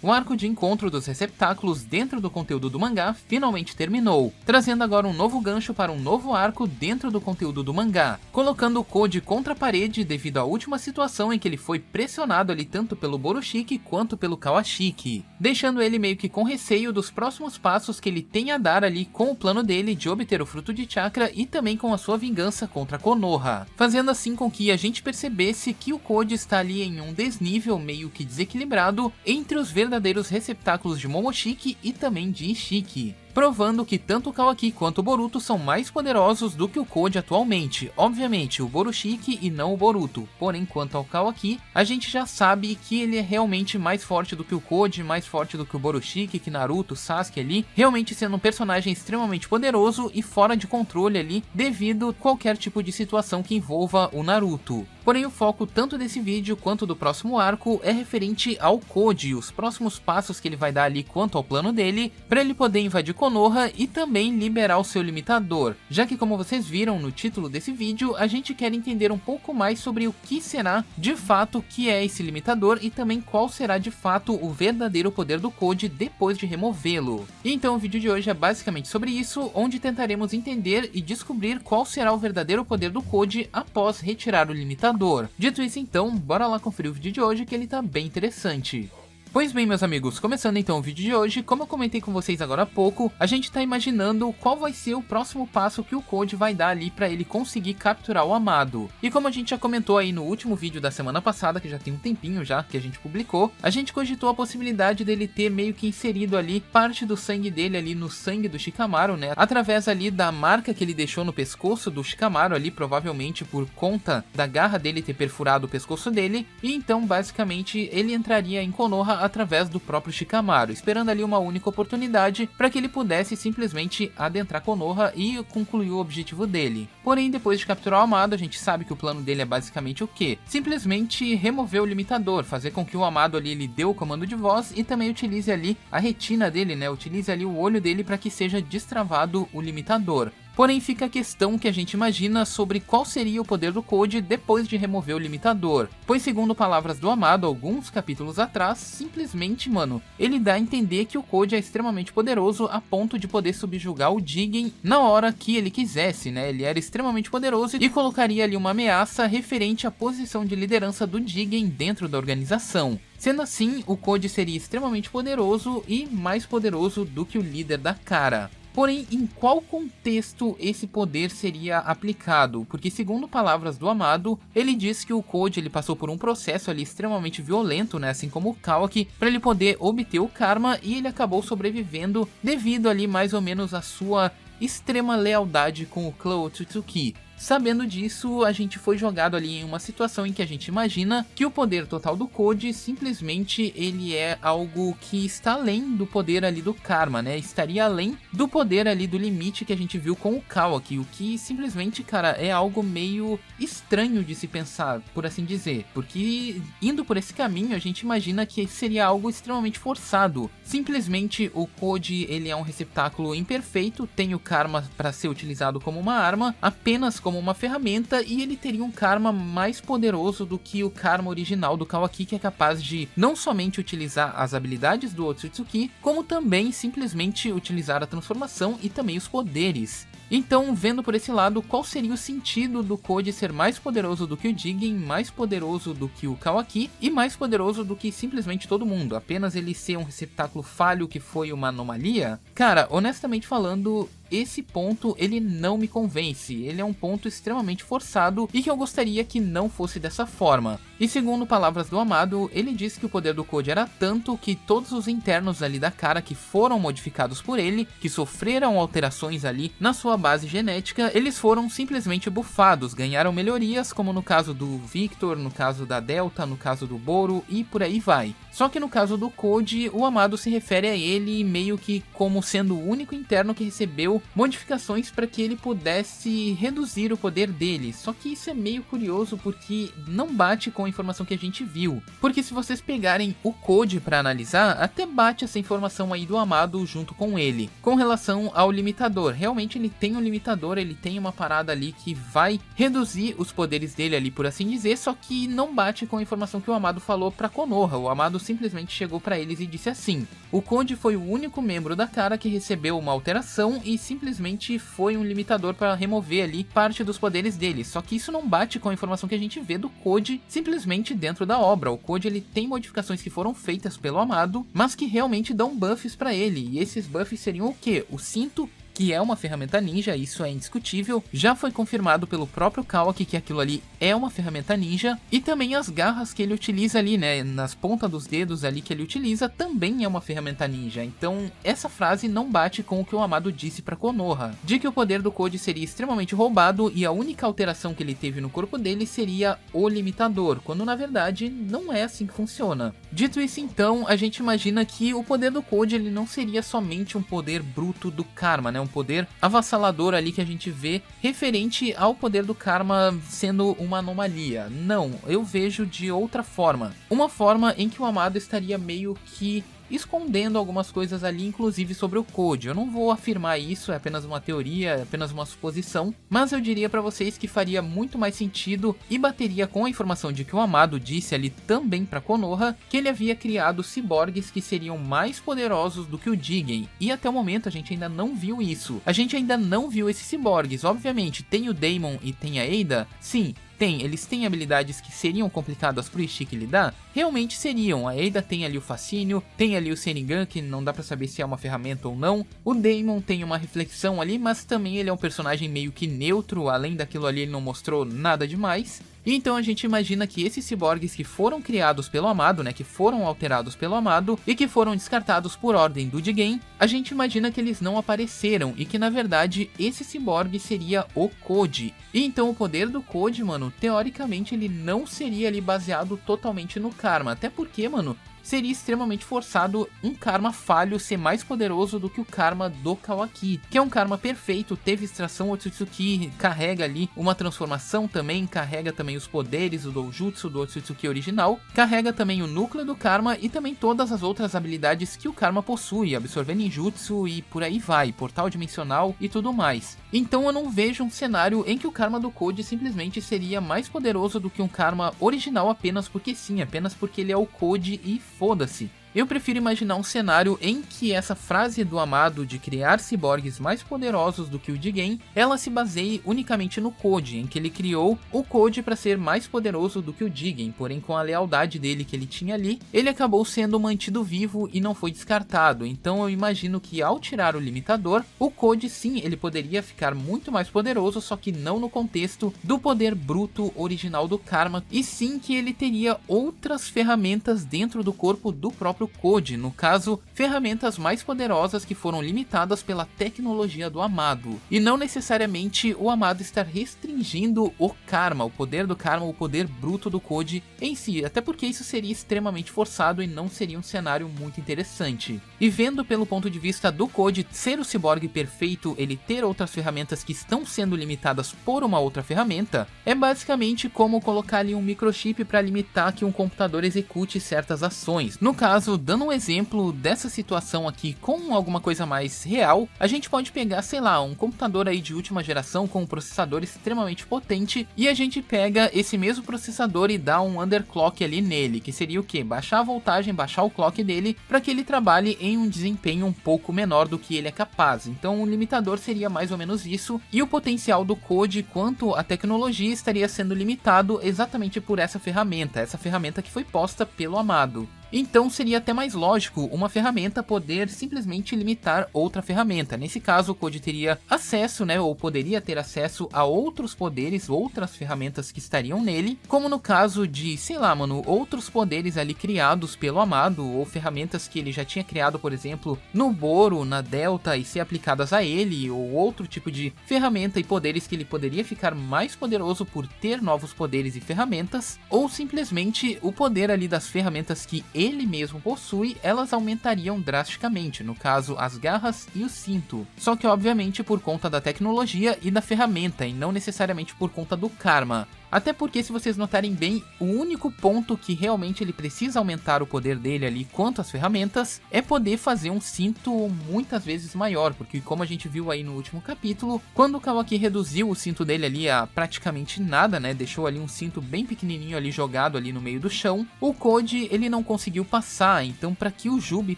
o arco de encontro dos receptáculos dentro do conteúdo do mangá finalmente terminou, trazendo agora um novo gancho para um novo arco dentro do conteúdo do mangá, colocando o Koji contra a parede devido à última situação em que ele foi pressionado ali tanto pelo Boroshiki quanto pelo Kawashiki, deixando ele meio que com receio dos próximos passos que ele tem a dar ali com o plano dele de obter o fruto de chakra e também com a sua vingança contra Konoha, fazendo assim com que a gente percebesse que o Koji está ali em um desnível meio que desequilibrado entre os verdadeiros receptáculos de Momoshiki e também de Ishiki, provando que tanto o Kawaki quanto o Boruto são mais poderosos do que o Koji atualmente. Obviamente, o Boroshiki e não o Boruto. Porém, quanto ao Kawaki, a gente já sabe que ele é realmente mais forte do que o Koji, mais forte do que o Boroshiki, que Naruto, Sasuke ali, realmente sendo um personagem extremamente poderoso e fora de controle ali, devido a qualquer tipo de situação que envolva o Naruto. Porém, o foco tanto desse vídeo quanto do próximo arco é referente ao Koji, os próximos passos que ele vai dar ali quanto ao plano dele, para ele poder invadir Konoha e também liberar o seu limitador, já que, como vocês viram no título desse vídeo, a gente quer entender um pouco mais sobre o que será de fato que é esse limitador e também qual será de fato o verdadeiro poder do Koji depois de removê-lo. E então o vídeo de hoje é basicamente sobre isso, onde tentaremos entender e descobrir qual será o verdadeiro poder do Koji após retirar o limitador. Dito isso então, bora lá conferir o vídeo de hoje que ele tá bem interessante. Pois bem, meus amigos, começando então o vídeo de hoje, como eu comentei com vocês agora há pouco, a gente tá imaginando qual vai ser o próximo passo que o Koji vai dar ali pra ele conseguir capturar o Amado. E como a gente já comentou aí no último vídeo da semana passada, que já tem um tempinho já que a gente publicou, a gente cogitou a possibilidade dele ter meio que inserido ali parte do sangue dele ali no sangue do Shikamaru, né, através ali da marca que ele deixou no pescoço do Shikamaru ali, provavelmente por conta da garra dele ter perfurado o pescoço dele, e então basicamente ele entraria em Konoha através do próprio Shikamaru, esperando ali uma única oportunidade para que ele pudesse simplesmente adentrar Konoha e concluir o objetivo dele. Porém, depois de capturar o Amado, a gente sabe que o plano dele é basicamente o quê? Simplesmente remover o limitador, fazer com que o Amado ali ele dê o comando de voz e também utilize ali a retina dele, né? Utilize ali o olho dele para que seja destravado o limitador. Porém, fica a questão que a gente imagina sobre qual seria o poder do Koji depois de remover o limitador. Pois, segundo palavras do Amado, alguns capítulos atrás, simplesmente, mano, ele dá a entender que o Koji é extremamente poderoso a ponto de poder subjugar o Jigen na hora que ele quisesse, né? Ele era extremamente poderoso e colocaria ali uma ameaça referente à posição de liderança do Jigen dentro da organização. Sendo assim, o Koji seria extremamente poderoso e mais poderoso do que o líder da Kara. Porém, em qual contexto esse poder seria aplicado? Porque, segundo palavras do Amado, ele diz que o Koji ele passou por um processo ali extremamente violento, né, assim como o Kawaki, para ele poder obter o karma, e ele acabou sobrevivendo devido ali mais ou menos à sua extrema lealdade com o clã Otsutsuki. Sabendo disso, a gente foi jogado ali em uma situação em que a gente imagina que o poder total do Koji simplesmente ele é algo que está além do poder ali do karma, né? Estaria além do poder ali do limite que a gente viu com o Kawaki, o que simplesmente, cara, é algo meio estranho de se pensar, por assim dizer, porque indo por esse caminho a gente imagina que seria algo extremamente forçado. Simplesmente o Koji ele é um receptáculo imperfeito, tem o karma para ser utilizado como uma arma, apenas como uma ferramenta, e ele teria um karma mais poderoso do que o karma original do Kawaki, que é capaz de não somente utilizar as habilidades do Otsutsuki, como também simplesmente utilizar a transformação e também os poderes. Então, vendo por esse lado, qual seria o sentido do Koji ser mais poderoso do que o Jigen, mais poderoso do que o Kawaki e mais poderoso do que simplesmente todo mundo? Apenas ele ser um receptáculo falho que foi uma anomalia? Cara, honestamente falando, esse ponto ele não me convence, ele é um ponto extremamente forçado e que eu gostaria que não fosse dessa forma. E segundo palavras do Amado, ele disse que o poder do Koji era tanto que todos os internos ali da Kara que foram modificados por ele, que sofreram alterações ali na sua base genética, eles foram simplesmente bufados, ganharam melhorias, como no caso do Victor, no caso da Delta, no caso do Boro e por aí vai. Só que no caso do Koji, o Amado se refere a ele meio que como sendo o único interno que recebeu modificações para que ele pudesse reduzir o poder dele. Só que isso é meio curioso porque não bate com a informação que a gente viu. Porque se vocês pegarem o Code para analisar, até bate essa informação aí do Amado junto com ele. Com relação ao limitador, realmente ele tem um limitador, ele tem uma parada ali que vai reduzir os poderes dele ali, por assim dizer, só que não bate com a informação que o Amado falou pra Konoha. O Amado simplesmente chegou pra eles e disse assim: o Code foi o único membro da Kara que recebeu uma alteração e simplesmente foi um limitador para remover ali parte dos poderes dele. Só que isso não bate com a informação que a gente vê do Code simplesmente dentro da obra. O Code ele tem modificações que foram feitas pelo Amado, mas que realmente dão buffs para ele. E esses buffs seriam o quê? O cinto, que é uma ferramenta ninja, isso é indiscutível. Já foi confirmado pelo próprio Kawaki que aquilo ali é uma ferramenta ninja. E também as garras que ele utiliza ali, né, nas pontas dos dedos ali que ele utiliza, também é uma ferramenta ninja. Então essa frase não bate com o que o Amado disse pra Konoha, de que o poder do Code seria extremamente roubado e a única alteração que ele teve no corpo dele seria o limitador, quando na verdade não é assim que funciona. Dito isso, então, a gente imagina que o poder do Code ele não seria somente um poder bruto do Karma, né, um poder avassalador ali que a gente vê referente ao poder do Karma sendo uma anomalia. Não, eu vejo de outra forma. Uma forma em que o Amado estaria meio que escondendo algumas coisas ali, inclusive sobre o Code. Eu não vou afirmar isso, é apenas uma teoria, é apenas uma suposição, mas eu diria pra vocês que faria muito mais sentido e bateria com a informação de que o Amado disse ali também pra Konoha que ele havia criado ciborgues que seriam mais poderosos do que o Jigen, e até o momento a gente ainda não viu isso. A gente ainda não viu esses ciborgues. Obviamente tem o Daemon e tem a Ada, sim, eles têm habilidades que seriam complicadas pro Ishiki lidar? Realmente seriam. A Ada tem ali o fascínio, tem ali o Sharingan, que não dá pra saber se é uma ferramenta ou não. O Daemon tem uma reflexão ali, mas também ele é um personagem meio que neutro, além daquilo ali ele não mostrou nada demais. E então a gente imagina que esses ciborgues que foram criados pelo Amado, né, que foram alterados pelo Amado e que foram descartados por ordem do Jigen, a gente imagina que eles não apareceram e que na verdade esse ciborgue seria o Code. E então o poder do Code, mano, teoricamente ele não seria ali baseado totalmente no Karma, até porque, mano, seria extremamente forçado um Karma falho ser mais poderoso do que o Karma do Kawaki, que é um Karma perfeito, teve extração Otsutsuki, carrega ali uma transformação também, carrega também os poderes do Doujutsu do Otsutsuki original, carrega também o núcleo do Karma e também todas as outras habilidades que o Karma possui, absorver ninjutsu e por aí vai, portal dimensional e tudo mais. Então eu não vejo um cenário em que o Karma do Code simplesmente seria mais poderoso do que um Karma original apenas porque sim, apenas porque ele é o Code e foda-se. Eu prefiro imaginar um cenário em que essa frase do Amado de criar ciborgues mais poderosos do que o Jigen, ela se baseie unicamente no Code, em que ele criou o Code para ser mais poderoso do que o Jigen, porém com a lealdade dele que ele tinha ali, ele acabou sendo mantido vivo e não foi descartado. Então eu imagino que ao tirar o limitador, o Code sim, ele poderia ficar muito mais poderoso, só que não no contexto do poder bruto original do Karma, e sim que ele teria outras ferramentas dentro do corpo do próprio Code, no caso, ferramentas mais poderosas que foram limitadas pela tecnologia do Amado, e não necessariamente o Amado estar restringindo o Karma, o poder do Karma, o poder bruto do Code em si, até porque isso seria extremamente forçado e não seria um cenário muito interessante. E vendo pelo ponto de vista do Code ser o ciborgue perfeito, ele ter outras ferramentas que estão sendo limitadas por uma outra ferramenta, é basicamente como colocar ali um microchip para limitar que um computador execute certas ações. No caso, dando um exemplo dessa situação aqui com alguma coisa mais real, a gente pode pegar, sei lá, um computador aí de última geração com um processador extremamente potente e a gente pega esse mesmo processador e dá um underclock ali nele, que seria o que? Baixar a voltagem, baixar o clock dele para que ele trabalhe em um desempenho um pouco menor do que ele é capaz. Então o limitador seria mais ou menos isso, e o potencial do Code quanto à tecnologia estaria sendo limitado exatamente por essa ferramenta que foi posta pelo Amado. Então seria até mais lógico uma ferramenta poder simplesmente limitar outra ferramenta. Nesse caso o Code teria acesso, né, ou poderia ter acesso a outros poderes, outras ferramentas que estariam nele, como no caso de, sei lá, mano, outros poderes ali criados pelo Amado, ou ferramentas que ele já tinha criado, por exemplo, no Boro, na Delta, e ser aplicadas a ele, ou outro tipo de ferramenta e poderes que ele poderia ficar mais poderoso por ter novos poderes e ferramentas, ou simplesmente o poder ali das ferramentas que ele mesmo possui, elas aumentariam drasticamente, no caso as garras e o cinto. Só que obviamente por conta da tecnologia e da ferramenta, e não necessariamente por conta do Karma. Até porque, se vocês notarem bem, o único ponto que realmente ele precisa aumentar o poder dele ali quanto às ferramentas é poder fazer um cinto muitas vezes maior, porque como a gente viu aí no último capítulo, quando o Kawaki reduziu o cinto dele ali a praticamente nada, né, deixou ali um cinto bem pequenininho ali jogado ali no meio do chão, o Code ele não conseguiu passar. Então, para que o Jubi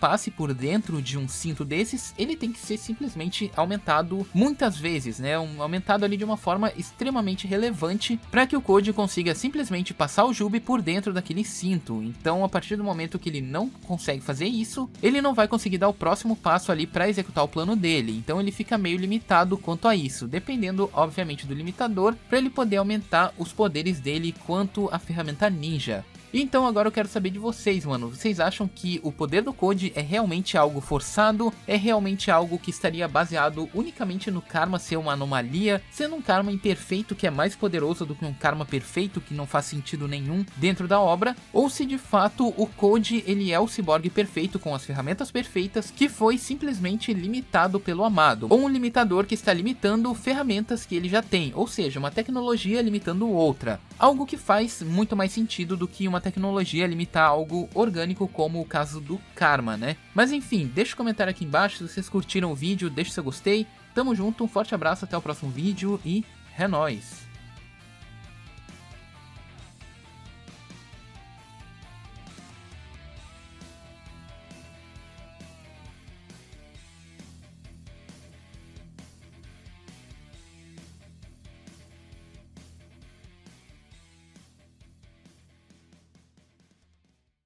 passe por dentro de um cinto desses, ele tem que ser simplesmente aumentado muitas vezes, né, aumentado ali de uma forma extremamente relevante para que o Code consiga simplesmente passar o Jubi por dentro daquele cinto. Então, a partir do momento que ele não consegue fazer isso, ele não vai conseguir dar o próximo passo ali para executar o plano dele. Então, ele fica meio limitado quanto a isso, dependendo obviamente do limitador, para ele poder aumentar os poderes dele quanto à ferramenta ninja. Então agora eu quero saber de vocês, mano. Vocês acham que o poder do Code é realmente algo forçado? É realmente algo que estaria baseado unicamente no Karma ser uma anomalia? Sendo um Karma imperfeito que é mais poderoso do que um Karma perfeito que não faz sentido nenhum dentro da obra? Ou se de fato o Code ele é o ciborgue perfeito com as ferramentas perfeitas que foi simplesmente limitado pelo Amado? Ou um limitador que está limitando ferramentas que ele já tem? Ou seja, uma tecnologia limitando outra. Algo que faz muito mais sentido do que uma tecnologia limitar algo orgânico como o caso do Karma, né? Mas enfim, deixa um comentário aqui embaixo se vocês curtiram o vídeo, deixa o seu gostei. Tamo junto, um forte abraço, até o próximo vídeo e é nóis!